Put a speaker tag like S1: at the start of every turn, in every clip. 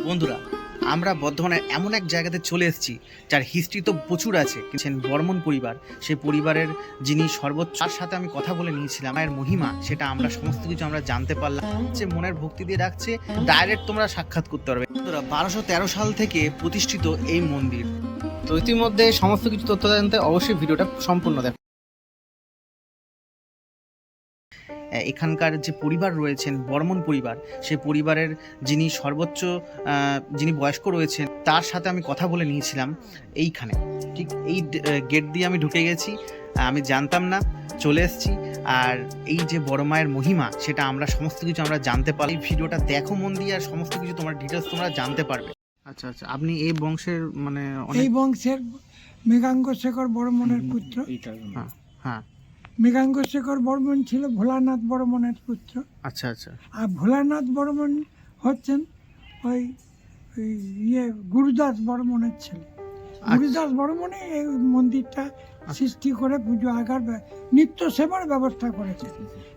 S1: বন্ধুরা, আমরা বর্ধমানের এমন এক জায়গাতে চলে এসেছি যার হিস্ট্রি তো প্রচুর আছে। বর্মন পরিবার, সেই পরিবারের যিনি সর্বোচ্চ, তার সাথে আমি কথা বলে নিয়েছিলাম। এর মহিমা সেটা আমরা সমস্ত কিছু আমরা জানতে পারলাম। যে মনের ভক্তি দিয়ে রাখছে, ডাইরেক্ট তোমরা সাক্ষাৎ করতে পারবে। বন্ধুরা, 1213 সাল থেকে প্রতিষ্ঠিত এই মন্দির। তো ইতিমধ্যে সমস্ত কিছু তথ্য জানতে অবশ্যই ভিডিওটা সম্পূর্ণ দেখো। এখানকার যে পরিবার রয়েছেন, বর্মন পরিবার, সেই পরিবারের যিনি সর্বোচ্চ যিনি বয়স্ক রয়েছেন, তার সাথে আমি কথা বলে নিয়েছিলাম এইখানে। ঠিক এই গেট দিয়ে আমি ঢুকে গেছি, আমি জানতাম না, চলে এসেছি। আর এই যে বড় মায়ের মহিমা সেটা আমরা সমস্ত কিছু আমরা জানতে পারি। এই ভিডিওটা দেখো মন দিয়ে, আর সমস্ত কিছু তোমার ডিটেলস তোমরা জানতে পারবে। আচ্ছা আচ্ছা, আপনি এই বংশের
S2: এই বংশের মৃগাঙ্ক শেখর বর্মনের পুত্র।
S1: হ্যাঁ হ্যাঁ।
S2: মৃগাঙ্ক শেখর বর্মন ছিল ভোলানাথ বর্মনের পুত্র।
S1: আচ্ছা আচ্ছা।
S2: আর ভোলানাথ বর্মন হচ্ছেন ওই গুরুদাস বর্মনের ছেলে। গুরুদাস বর্মনে এই মন্দিরটা সৃষ্টি করে পুজো আগার নিত্য সেবার ব্যবস্থা করেছে।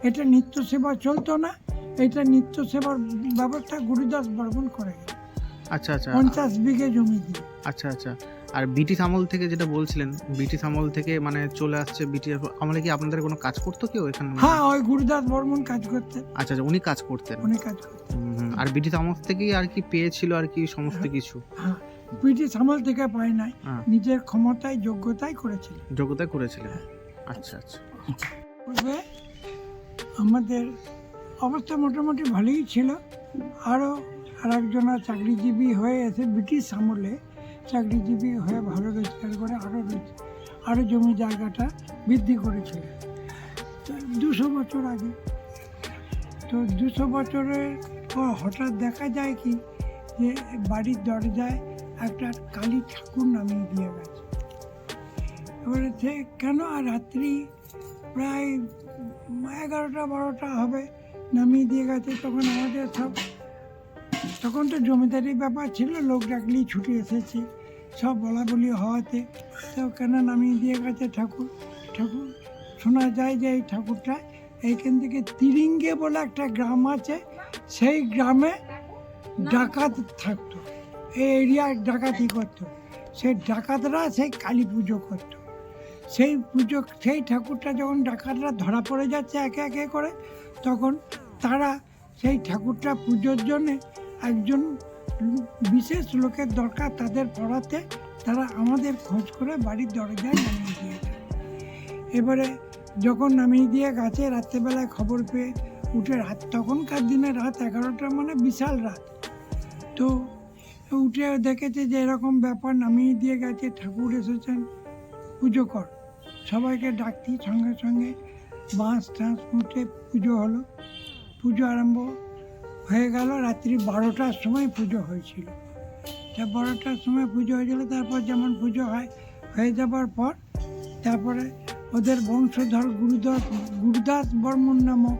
S2: এটা নিত্য সেবা চলতো না, এটা নিত্য সেবার ব্যবস্থা গুরুদাস বর্মন করে গেছে।
S1: আচ্ছা আচ্ছা,
S2: 50 বিঘে জমি দিয়ে।
S1: আচ্ছা আচ্ছা। আর ব্রিটিশ আমল থেকে যেটা বলছিলেন, ব্রিটিশ আমল থেকে চলে আসছে। ব্রিটিশ আমলে কি আপনাদের কোনো কাজ করতো কেউ এখানে?
S2: হ্যাঁ, ওই গুরুদাস বর্মন কাজ করতেন।
S1: আচ্ছা আচ্ছা, উনি কাজ করতেন। আর ব্রিটিশ আমল থেকেই আর কি পেয়েছিল আর কি সমস্ত কিছু।
S2: হ্যাঁ, ব্রিটিশ আমল থেকে পায় নাই, নিজের ক্ষমতায় যোগ্যতায় করেছিলেন। আচ্ছা আচ্ছা। পূর্বে আমাদের অবস্থা মোটামুটি ভালোই ছিল। আরও আরেকজনা চাকরিজীবী হয়ে এসে ব্রিটিশ আমলে চাকরিজীবী হয়ে ভালো রোজগার করে আরও জমি জায়গাটা বৃদ্ধি করেছিল 200 বছর আগে। তো 200 বছরের পর হঠাৎ দেখা যায় কি যে বাড়ির দরজায় একটা কালী ঠাকুর নামিয়ে দিয়ে গেছে। এবারে সে কেন? আর রাত্রি প্রায় 11টা-12টা হবে, নামিয়ে দিয়ে গেছে। তখন আমাদের তখন তো জমিদারির ব্যাপার ছিল, লোক ডাকলেই ছুটে এসেছে, সব বলা বলি হওয়াতে তো কেন নামিয়ে দিয়ে গেছে ঠাকুর। শোনা যায় যে এই ঠাকুরটা এইখান থেকে তিরিঙ্গে বলে একটা গ্রাম আছে, সেই গ্রামে ডাকাত থাকতো, এই এরিয়ায় ডাকাতি করতো। সেই ডাকাতরা সেই কালী পুজো করতো। সেই ঠাকুরটা যখন ডাকাতরা ধরা পড়ে যাচ্ছে একে একে করে, তখন তারা সেই ঠাকুরটা পুজোর জন্যে একজন বিশেষ লোকের দরকার, তাদের পড়াতে তারা আমাদের খোঁজ করে বাড়ির দরজায় নামিয়ে দিয়ে যায়। এবারে যখন নামিয়ে দিয়ে গেছে, রাত্রেবেলায় খবর পেয়ে উঠে, তখনকার দিনে রাত 11টা মানে বিশাল রাত। তো উঠে দেখেছে যে এরকম ব্যাপার, নামিয়ে দিয়ে গেছে, ঠাকুর এসেছেন, পুজো কর। সবাইকে ডাকতি, সঙ্গে সঙ্গে বাঁশ টাঁশ মুঠে পুজো হলো। পুজো আরম্ভ হয়ে গেল। রাত্রি 12টার সময় পুজো হয়েছিল। 12টার সময় পুজো হয়েছিল। তারপর যেমন পুজো হয়ে যাবার পর তারপরে ওদের বংশধর গুরুদাস বর্মন নামক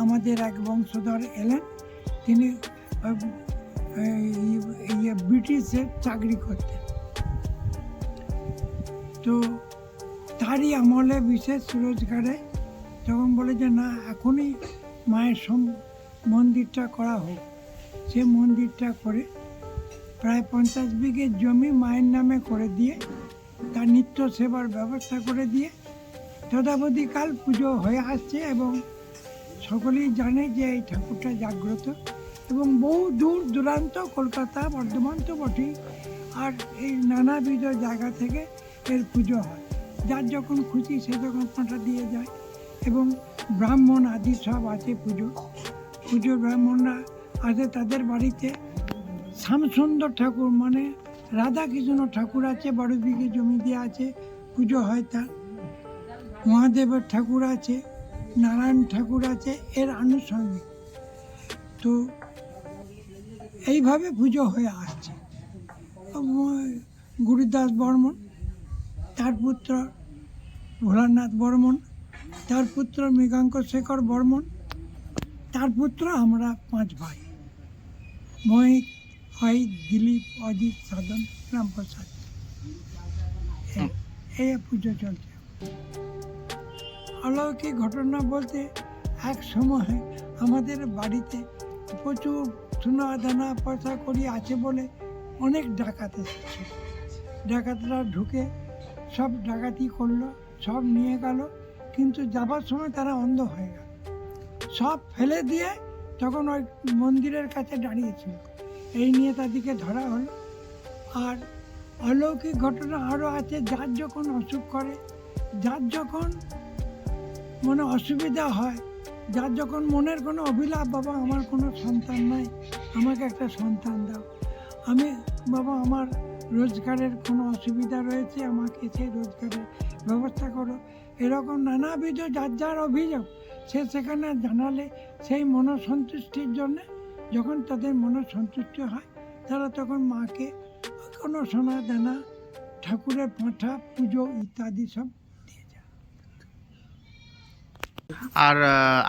S2: আমাদের এক বংশধর এলেন। তিনি ব্রিটিশের চাকরি করতেন। তো তারই আমলে বিশেষ রোজগারে যখন বলে যে না, এখনই মায়ের মন্দিরটা করা হোক, সে মন্দিরটা করে প্রায় 50 বিঘে জমি মায়ের নামে করে দিয়ে তার নিত্য সেবার ব্যবস্থা করে দিয়ে তদাবধিকাল পুজো হয়ে আসছে। এবং সকলেই জানে যে এই ঠাকুরটা জাগ্রত, এবং বহু দূর দূরান্ত, কলকাতা, বর্ধমান তো বটেই, আর এই নানাবিধ জায়গা থেকে এর পুজো হয়। যার যখন খুশি সে যখন পাঁঠা দিয়ে যায়। এবং ব্রাহ্মণ আদি সব আছে, পুজোর ব্রাহ্মণরা আছে। তাদের বাড়িতে শ্যামসুন্দর ঠাকুর মানে রাধাকৃষ্ণ ঠাকুর আছে, 12 বিঘে জমি দিয়ে আছে, পুজো হয় তার। মহাদেবের ঠাকুর আছে, নারায়ণ ঠাকুর আছে, এর আনুষঙ্গিক। তো এইভাবে পুজো হয়ে আসছে। গুরুদাস বর্মন, তার পুত্র ভোলানাথ বর্মন, তার পুত্র মৃগাঙ্ক শেখর বর্মন, তার পুত্র আমরা 5 ভাই: মোহিত, অহিত, দিলীপ, অজিত, সাধন, রামপ্রসাদ। এই পুজো চলছে। অলৌকিক ঘটনা বলতে, এক সময় আমাদের বাড়িতে প্রচুর সোনা দানা পয়সা করি আছে বলে অনেক ডাকাত এসেছিল। ডাকাতরা ঢুকে সব ডাকাতি করলো, সব নিয়ে গেল, কিন্তু যাবার সময় তারা অন্ধ হয়ে গেল। সব ফেলে দিয়ে তখন ওই মন্দিরের কাছে দাঁড়িয়েছিল। এই নিয়ে তাদেরকে ধরা হলো। আর অলৌকিক ঘটনা আরও আছে, যার যখন অসুখ করে, যার যখন মনে অসুবিধা হয়, যার যখন মনের কোনো অভিলাপ, বাবা আমার কোনো সন্তান নাই, আমাকে একটা সন্তান দাও, আমি বাবা আমার রোজগারের কোনো অসুবিধা রয়েছে, আমাকে সেই রোজগারের ব্যবস্থা করো, এরকম নানাবিধ যার যার অভিযোগ সে সেখানে জানালে সেই মনসন্তুষ্টির জন্য যখন তাদের মনসন্তুষ্ট হয় তারা তখন মাকে কোনো সোনা দানা, ঠাকুরের পাঁঠা, পুজো ইত্যাদি সব দিয়ে যায়।
S1: আর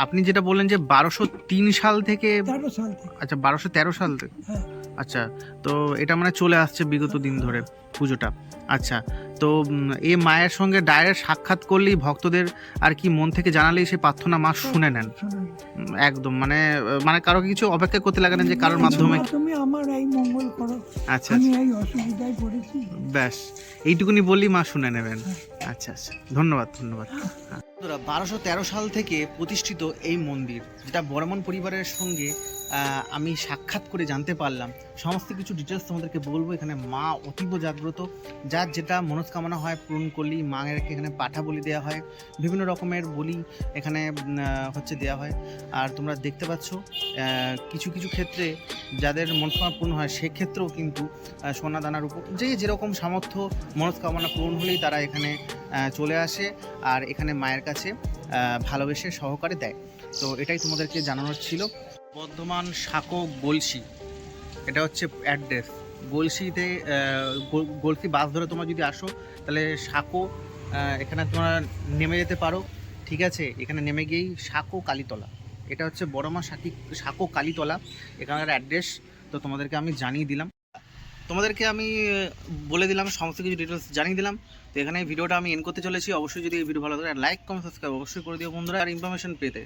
S1: আপনি যেটা বললেন যে 1203 সাল থেকে,
S2: 13 সাল থেকে।
S1: আচ্ছা 1213 সাল থেকে,
S2: হ্যাঁ,
S1: আচ্ছা, তো এটা মানে চলে আসছে বিগত দিন ধরে পুজোটা। আচ্ছা, তো এই মায়ের সঙ্গে ডাইরেক্ট সাক্ষাৎ করলেই ভক্তদের আর কি মন থেকে জানালেই সেই প্রার্থনা মা শুনে নেন
S2: শোনেন।
S1: একদম, মানে কারো কিছু অপেক্ষা করতে লাগে না যে কারোর মাধ্যমে।
S2: তুমি আমার এই মঙ্গল করো,
S1: আচ্ছা
S2: আমি
S1: আচ্ছা,
S2: এই অসুবিধায় পড়েছি।
S1: ব্যাস এইটুকুনি বললেই মা শুনে নেবেন। আচ্ছা আচ্ছা, ধন্যবাদ ধন্যবাদ। 1213 সাল থেকে প্রতিষ্ঠিত এই মন্দির, যেটা বর্মন পরিবারের সঙ্গে আমি সাক্ষাৎ করে জানতে পারলাম। সমস্ত কিছু ডিটেলস তোমাদেরকে বলবো। এখানে মা অতীব জাগ্রত, যার যেটা মনস্কামনা হয় পূরণ করলেই মায়ের এখানে পাঠা বলি দেওয়া হয়, বিভিন্ন রকমের বলি এখানে হচ্ছে দেওয়া হয়। আর তোমরা দেখতে পাচ্ছ কিছু কিছু ক্ষেত্রে যাদের মনস্কামনা পূর্ণ হয় সেক্ষেত্রেও কিন্তু সোনা দানার উপর যে যেরকম সামর্থ্য মনস্কামনা পূরণ হলেই তারা এখানে চলে আসে আর এখানে মায়ের কাছে ভালোবেসে সহকারে দেয়। তো এটাই তোমাদেরকে জানানোর ছিল। বর্ধমান সাঁকো গলসি, এটা হচ্ছে অ্যাড্রেস। গলসিতে গলসি বাস ধরে তোমরা যদি আসো তাহলে সাঁকো এখানে তোমরা নেমে যেতে পারো, ঠিক আছে। এখানে নেমে গিয়েই সাঁকো কালীতলা, এটা হচ্ছে বড়মা সাঁকো কালীতলা এখানকার অ্যাড্রেস। তো তোমাদেরকে আমি জানিয়ে দিলাম, তোমাদেরকে আমি বলে দিলাম, সমস্ত কিছু ডিটেলস জানিয়ে দিলাম। তো এখানে ভিডিওটা আমি এন্ড করতে চলেছি। অবশ্যই যদি এই ভিডিও ভালো লাগে লাইক কমেন্ট সাবস্ক্রাইব অবশ্যই করে দিও বন্ধুরা, আর ইনফরমেশন পেতে।